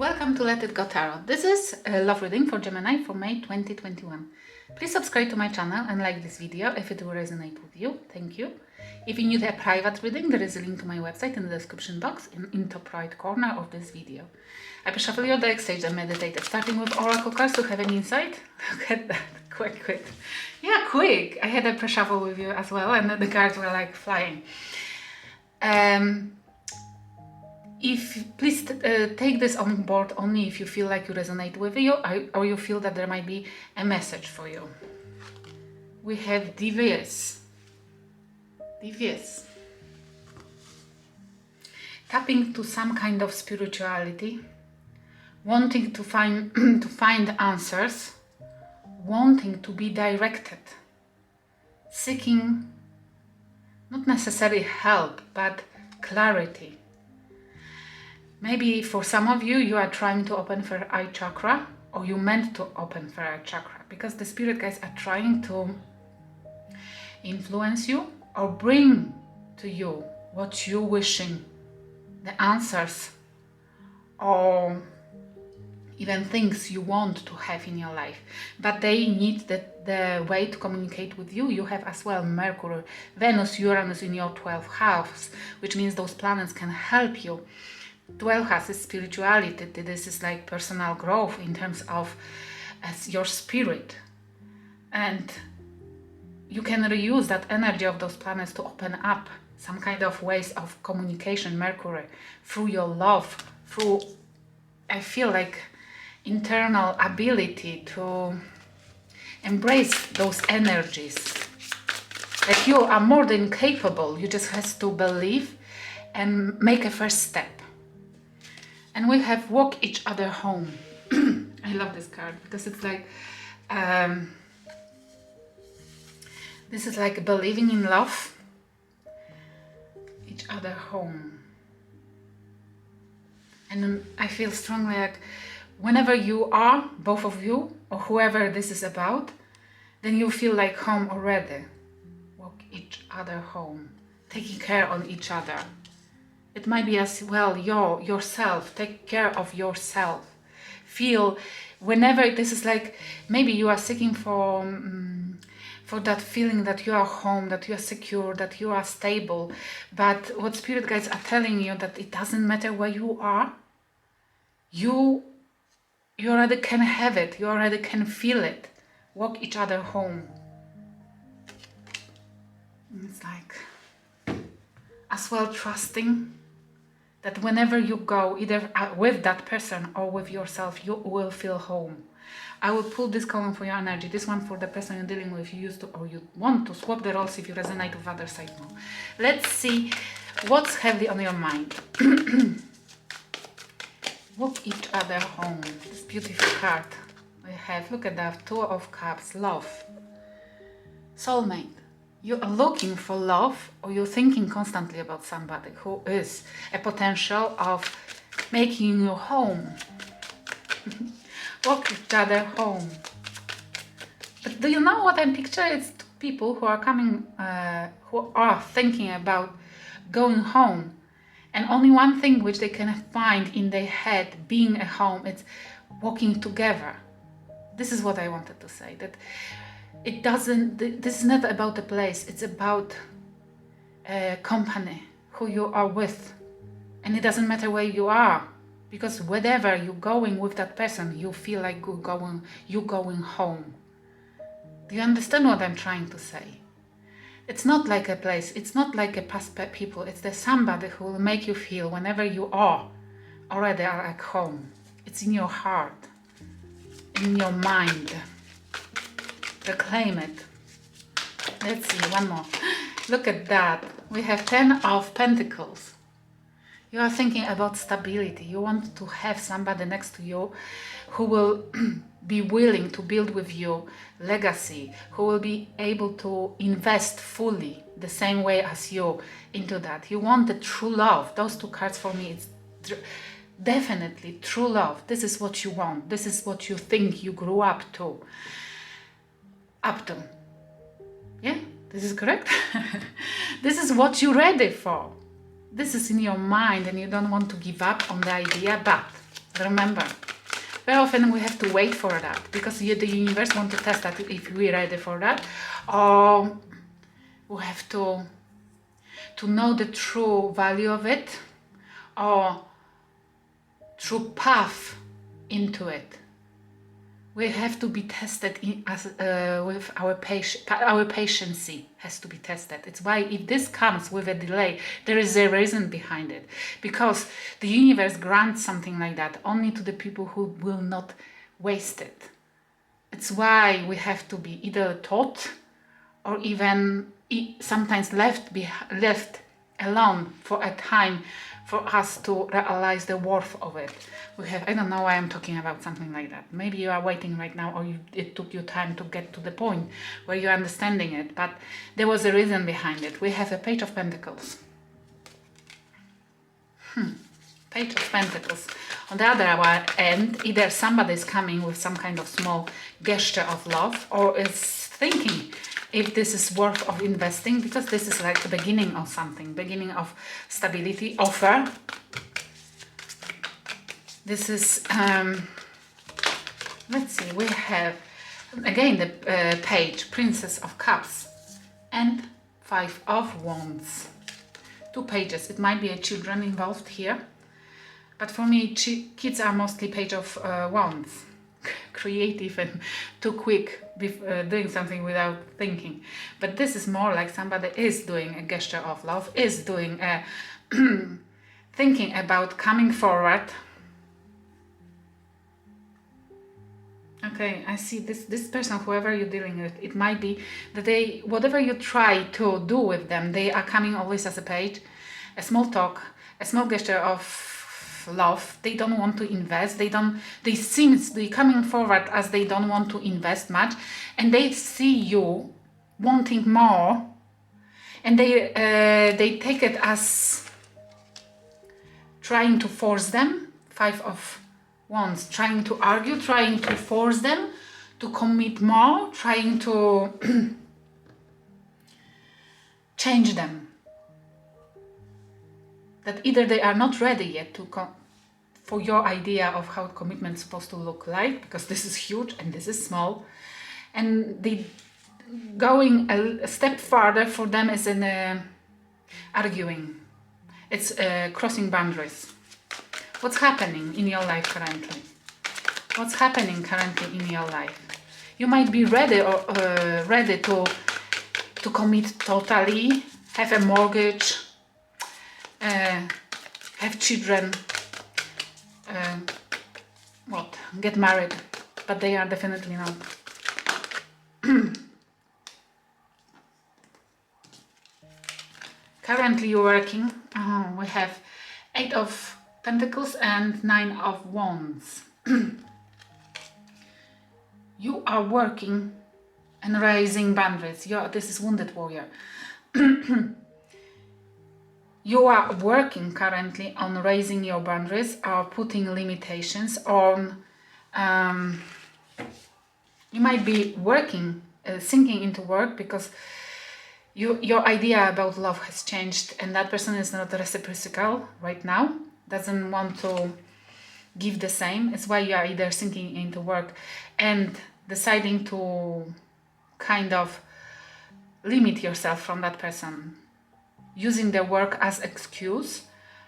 Welcome to Let It Go Tarot. This is a love reading for Gemini for May 2021. Please subscribe to my channel and like this video if it will resonate with you. Thank you. If you need a private reading, there is a link to my website in the description box in top right corner of this video. I shuffle your deck, sage and meditate, starting with oracle cards to have an insight. Look at that, quick. Yeah, quick. I had a pre-shuffle with you as well and the cards were like flying. Please take this on board only if you feel like you resonate with you or you feel that there might be a message for you. We have devious. Tapping to some kind of spirituality, wanting to find answers, wanting to be directed, seeking not necessarily help but clarity. Maybe for some of you, you are trying to open third eye chakra, or you meant to open third eye chakra, because the spirit guides are trying to influence you or bring to you what you're wishing, the answers, or even things you want to have in your life. But they need the way to communicate with you. You have as well Mercury, Venus, Uranus in your 12th house, which means those planets can help you. 12 house is spirituality. This is like personal growth in terms of your spirit, and you can reuse that energy of those planets to open up some kind of ways of communication. Mercury, through your love, through, I feel like, internal ability to embrace those energies. That you are more than capable. You just have to believe and make a first step. And we have walk each other home. I love this card because it's like, this is like believing in love, each other home. And I feel strongly like whenever you are, both of you, or whoever this is about, then you feel like home already. Walk each other home, taking care of each other. It might be as well yourself. Take care of yourself. Feel whenever this is like, maybe you are seeking for that feeling that you are home, that you are secure, that you are stable. But what spirit guides are telling you that it doesn't matter where you are. You already can have it. You already can feel it. Walk each other home. It's like as well trusting that whenever you go, either with that person or with yourself, you will feel home. I will pull this column for your energy, this one for the person you're dealing with, you used to or you want to swap the roles if you resonate with other side more. Let's see what's heavy on your mind. Walk each other home. This beautiful card we have. Look at that, Two of Cups, love, soulmate. You are looking for love, or you're thinking constantly about somebody who is a potential of making you home. Walk each other home. But do you know what I'm picturing? It's two people who are coming, who are thinking about going home. And only one thing which they can find in their head being a home, it's walking together. This is what I wanted to say. That it doesn't, this is not about a place, it's about a company, who you are with. And it doesn't matter where you are, because wherever you're going with that person, you feel like you're going home. Do you understand what I'm trying to say? It's not like a place, it's not like a past people, it's the somebody who will make you feel whenever you are already are at home. It's in your heart, in your mind. Reclaim it. Let's see, one more. Look at that. We have 10 of Pentacles. You are thinking about stability. You want to have somebody next to you who will be willing to build with you legacy, who will be able to invest fully the same way as you into that. You want the true love. Those two cards for me, it's definitely true love. This is what you want. This is what you think you grew up to. Yeah, this is correct. This is what you're ready for. This is in your mind and you don't want to give up on the idea, but Remember, very often we have to wait for that because the universe wants to test that if we're ready for that, or we have to know the true value of it, or true path into it. We have to be tested with our patience has to be tested. It's why if this comes with a delay, there is a reason behind it. Because the universe grants something like that only to the people who will not waste it. It's why we have to be either taught or even sometimes left alone for a time for us to realize the worth of it. I don't know why I'm talking about something like that. Maybe you are waiting right now, or it took you time to get to the point where you're understanding it, but there was a reason behind it. We have a Page of Pentacles. Page of Pentacles. On the other end, either somebody is coming with some kind of small gesture of love, or is thinking if this is worth of investing, because this is like the beginning of something, beginning of stability, offer. This is, let's see, we have, again, the page, Princess of Cups, and Five of Wands. 2 pages. It might be a children involved here, but for me, kids are mostly Page of Wands. Creative and too quick doing something without thinking. But this is more like somebody is doing a gesture of love, is doing a thinking about coming forward. Okay, I see this person, whoever you're dealing with, it might be that whatever you try to do with them, they are coming always as a page, a small talk, a small gesture of love. They don't want to invest. They coming forward as they don't want to invest much, and they see you wanting more, and they take it as trying to force them. 5 of Wands, trying to argue, trying to force them to commit more, trying to change them. That either they are not ready yet for your idea of how commitment is supposed to look like, because this is huge and this is small, and they going a step farther for them is in arguing. It's crossing boundaries. What's happening in your life currently? What's happening currently in your life? You might be ready or ready to commit totally, have a mortgage, have children, get married, but they are definitely not. Currently you're working. We have 8 of Pentacles and 9 of Wands. You are working and raising boundaries. This is Wounded Warrior. You are working currently on raising your boundaries or putting limitations on. You might be working, sinking into work because your idea about love has changed, and that person is not reciprocal right now, doesn't want to give the same. It's why you are either sinking into work and deciding to kind of limit yourself from that person, using the work as excuse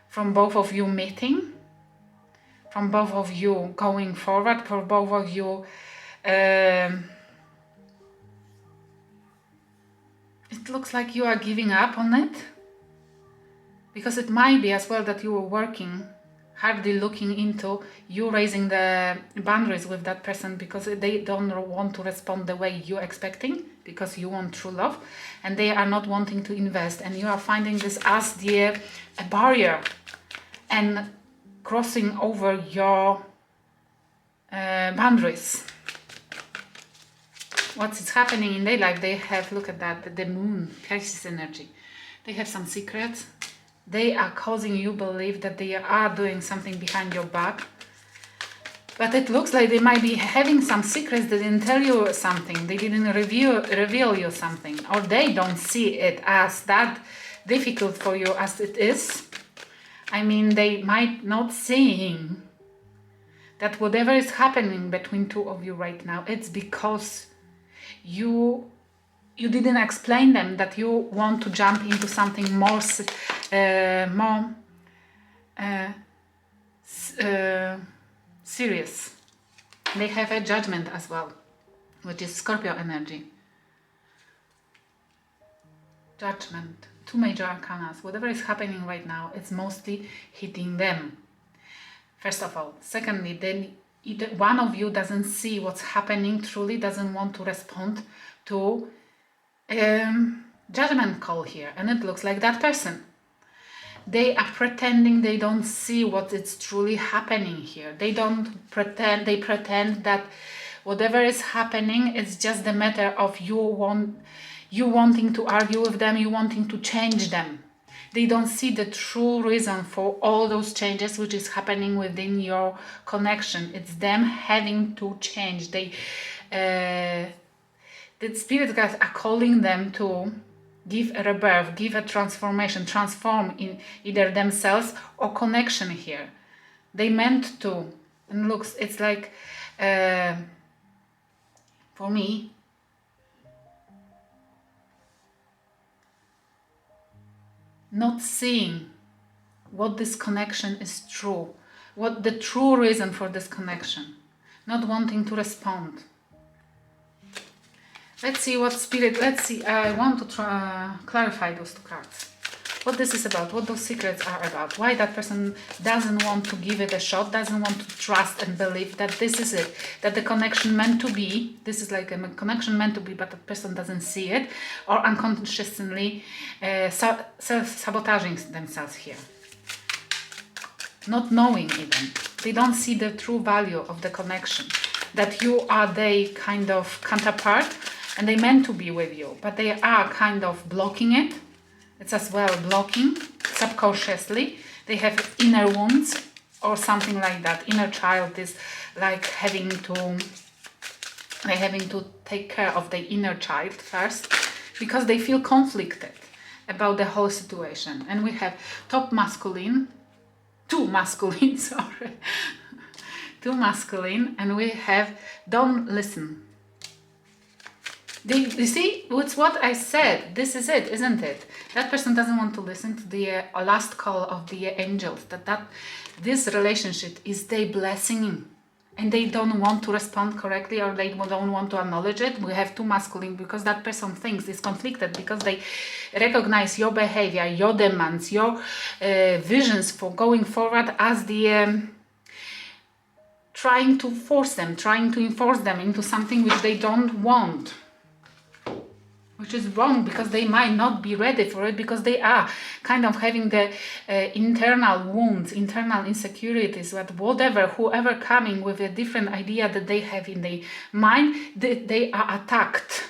from both of you meeting, from both of you going forward, for both of you it looks like you are giving up on it, because it might be as well that you were working hardly looking into you raising the boundaries with that person because they don't want to respond the way you're expecting, because you want true love and they are not wanting to invest, and you are finding this as a barrier and crossing over your boundaries. What's happening in their life? They have, look at that, the moon, crisis energy. They have some secrets. They are causing you believe that they are doing something behind your back. But it looks like they might be having some secrets. They didn't tell you something. They didn't reveal you something. Or they don't see it as that difficult for you as it is. I mean, they might not seeing that whatever is happening between two of you right now, it's because you didn't explain them that you want to jump into something more serious. They have a judgment as well, which is Scorpio energy. Judgment. Two major arcanas. Whatever is happening right now, it's mostly hitting them. First of all. Secondly, then either one of you doesn't see what's happening, truly doesn't want to respond to judgment call here. And it looks like that person. They are pretending they don't see what is truly happening here. They don't pretend, they pretend that whatever is happening is just a matter of you wanting to argue with them, you wanting to change them. They don't see the true reason for all those changes which is happening within your connection. It's them having to change. The spirit guides are calling them to give a rebirth, give a transformation, transform in either themselves or connection here. They meant to. And looks, it's like, for me, not seeing what this connection is true, what the true reason for this connection, not wanting to respond. Let's see what spirit, I want to clarify those two cards. What this is about, what those secrets are about, why that person doesn't want to give it a shot, doesn't want to trust and believe that this is it, that the connection meant to be, this is like a connection meant to be, but the person doesn't see it, or unconsciously self-sabotaging themselves here. Not knowing even. They don't see the true value of the connection, that you are their kind of counterpart, and they meant to be with you, but they are kind of blocking it. It's as well blocking subconsciously. They have inner wounds or something like that. Inner child is like having to take care of the inner child first, because they feel conflicted about the whole situation. And we have two masculine, sorry, two masculine, and we have don't listen. You see, it's what I said. This is it, isn't it? That person doesn't want to listen to the last call of the angels. That this relationship is their blessing, and they don't want to respond correctly, or they don't want to acknowledge it. We have two masculine because that person thinks is conflicted, because they recognize your behavior, your demands, your visions for going forward as the trying to force them, trying to enforce them into something which they don't want. Which is wrong, because they might not be ready for it, because they are kind of having the internal wounds, internal insecurities, that whoever coming with a different idea that they have in their mind, they are attacked.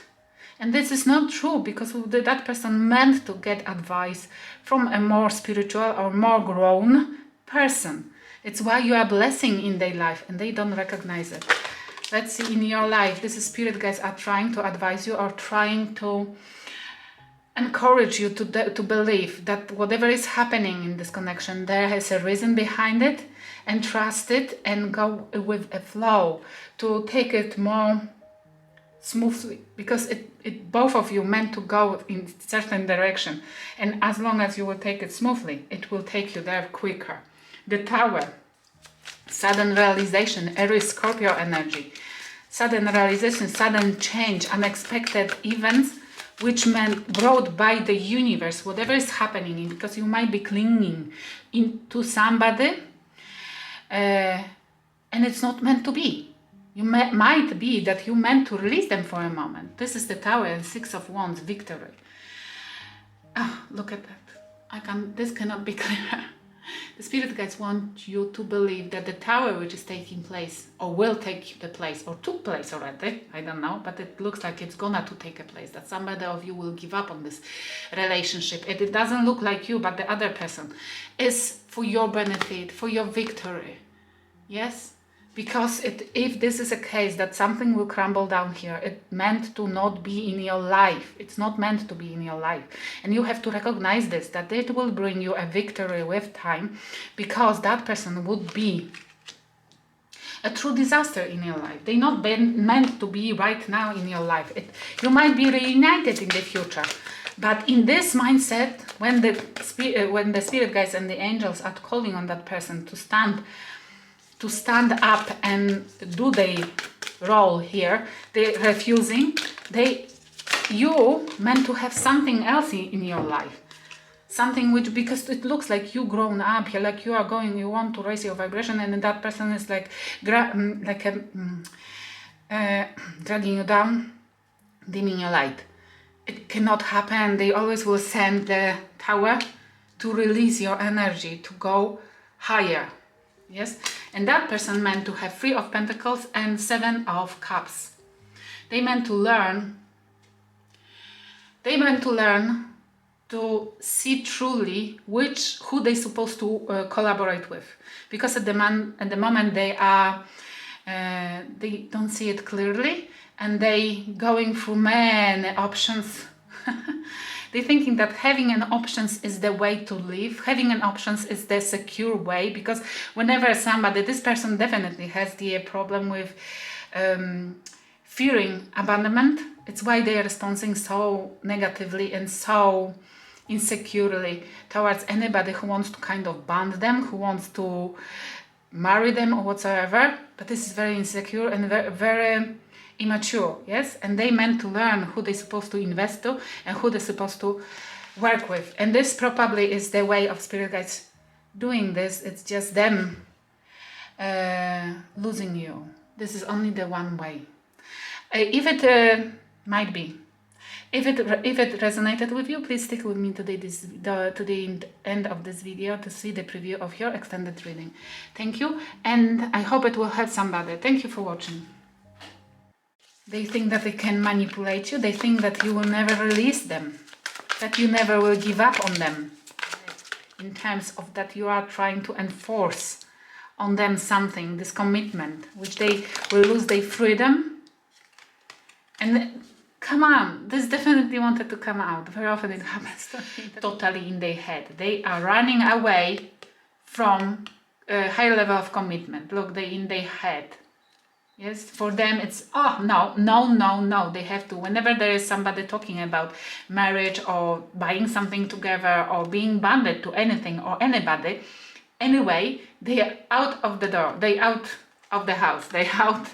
And this is not true, because that person meant to get advice from a more spiritual or more grown person. It's why you are a blessing in their life, and they don't recognize it. Let's see, in your life, these spirit guides are trying to advise you, or trying to encourage you to believe that whatever is happening in this connection, there is a reason behind it, and trust it and go with a flow, to take it more smoothly, because it both of you meant to go in certain direction, and as long as you will take it smoothly, it will take you there quicker. The Tower. Sudden realization, Aries Scorpio energy. Sudden realization, sudden change, unexpected events which brought by the universe, whatever is happening, because you might be clinging into somebody and it's not meant to be. You might be that you meant to release them for a moment. This is the Tower and Six of Wands, victory. Oh, look at that. This cannot be clearer. The spirit guides want you to believe that the Tower which is taking place, or will take the place, or took place already, I don't know, but it looks like it's gonna to take a place, that somebody of you will give up on this relationship. It doesn't look like you, but the other person is for your benefit, for your victory. Yes? Because if this is a case that something will crumble down here, it meant to not be in your life. It's not meant to be in your life. And you have to recognize this, that it will bring you a victory with time, because that person would be a true disaster in your life. They're not meant to be right now in your life. You might be reunited in the future, but in this mindset, when the spirit guides and the angels are calling on that person to stand up and do their role here, they're refusing. You meant to have something else in your life. Something which, because it looks like you grown up, like you want to raise your vibration, and that person is like dragging you down, dimming your light. It cannot happen. They always will send the tower to release your energy, to go higher. Yes? And that person meant to have 3 of Pentacles and 7 of Cups. They meant to learn to see truly who they're supposed to collaborate with, because at the moment they don't see it clearly, and they going through many options. They're thinking that having an options is the way to live, having an options is the secure way, because whenever this person definitely has the problem with fearing abandonment. It's why they are responding so negatively and so insecurely towards anybody who wants to kind of bond them, who wants to marry them or whatsoever. But this is very insecure and very, very immature, yes? And they meant to learn who they're supposed to invest to and who they're supposed to work with. And this probably is the way of spirit guides doing this. It's just them losing you. This is only the one way. If it might be. If it resonated with you, please stick with me to the end of this video to see the preview of your extended reading. Thank you, and I hope it will help somebody. Thank you for watching. They think that they can manipulate you. They think that you will never release them, that you never will give up on them, in terms of that you are trying to enforce on them something, this commitment, which they will lose their freedom. And come on, this definitely wanted to come out. Very often it happens totally in their head. They are running away from a high level of commitment. Look, they're in their head. Yes, for them it's, oh, no. They have to, whenever there is somebody talking about marriage or buying something together or being bonded to anything or anybody, anyway, they are out of the door. They out of the house. They out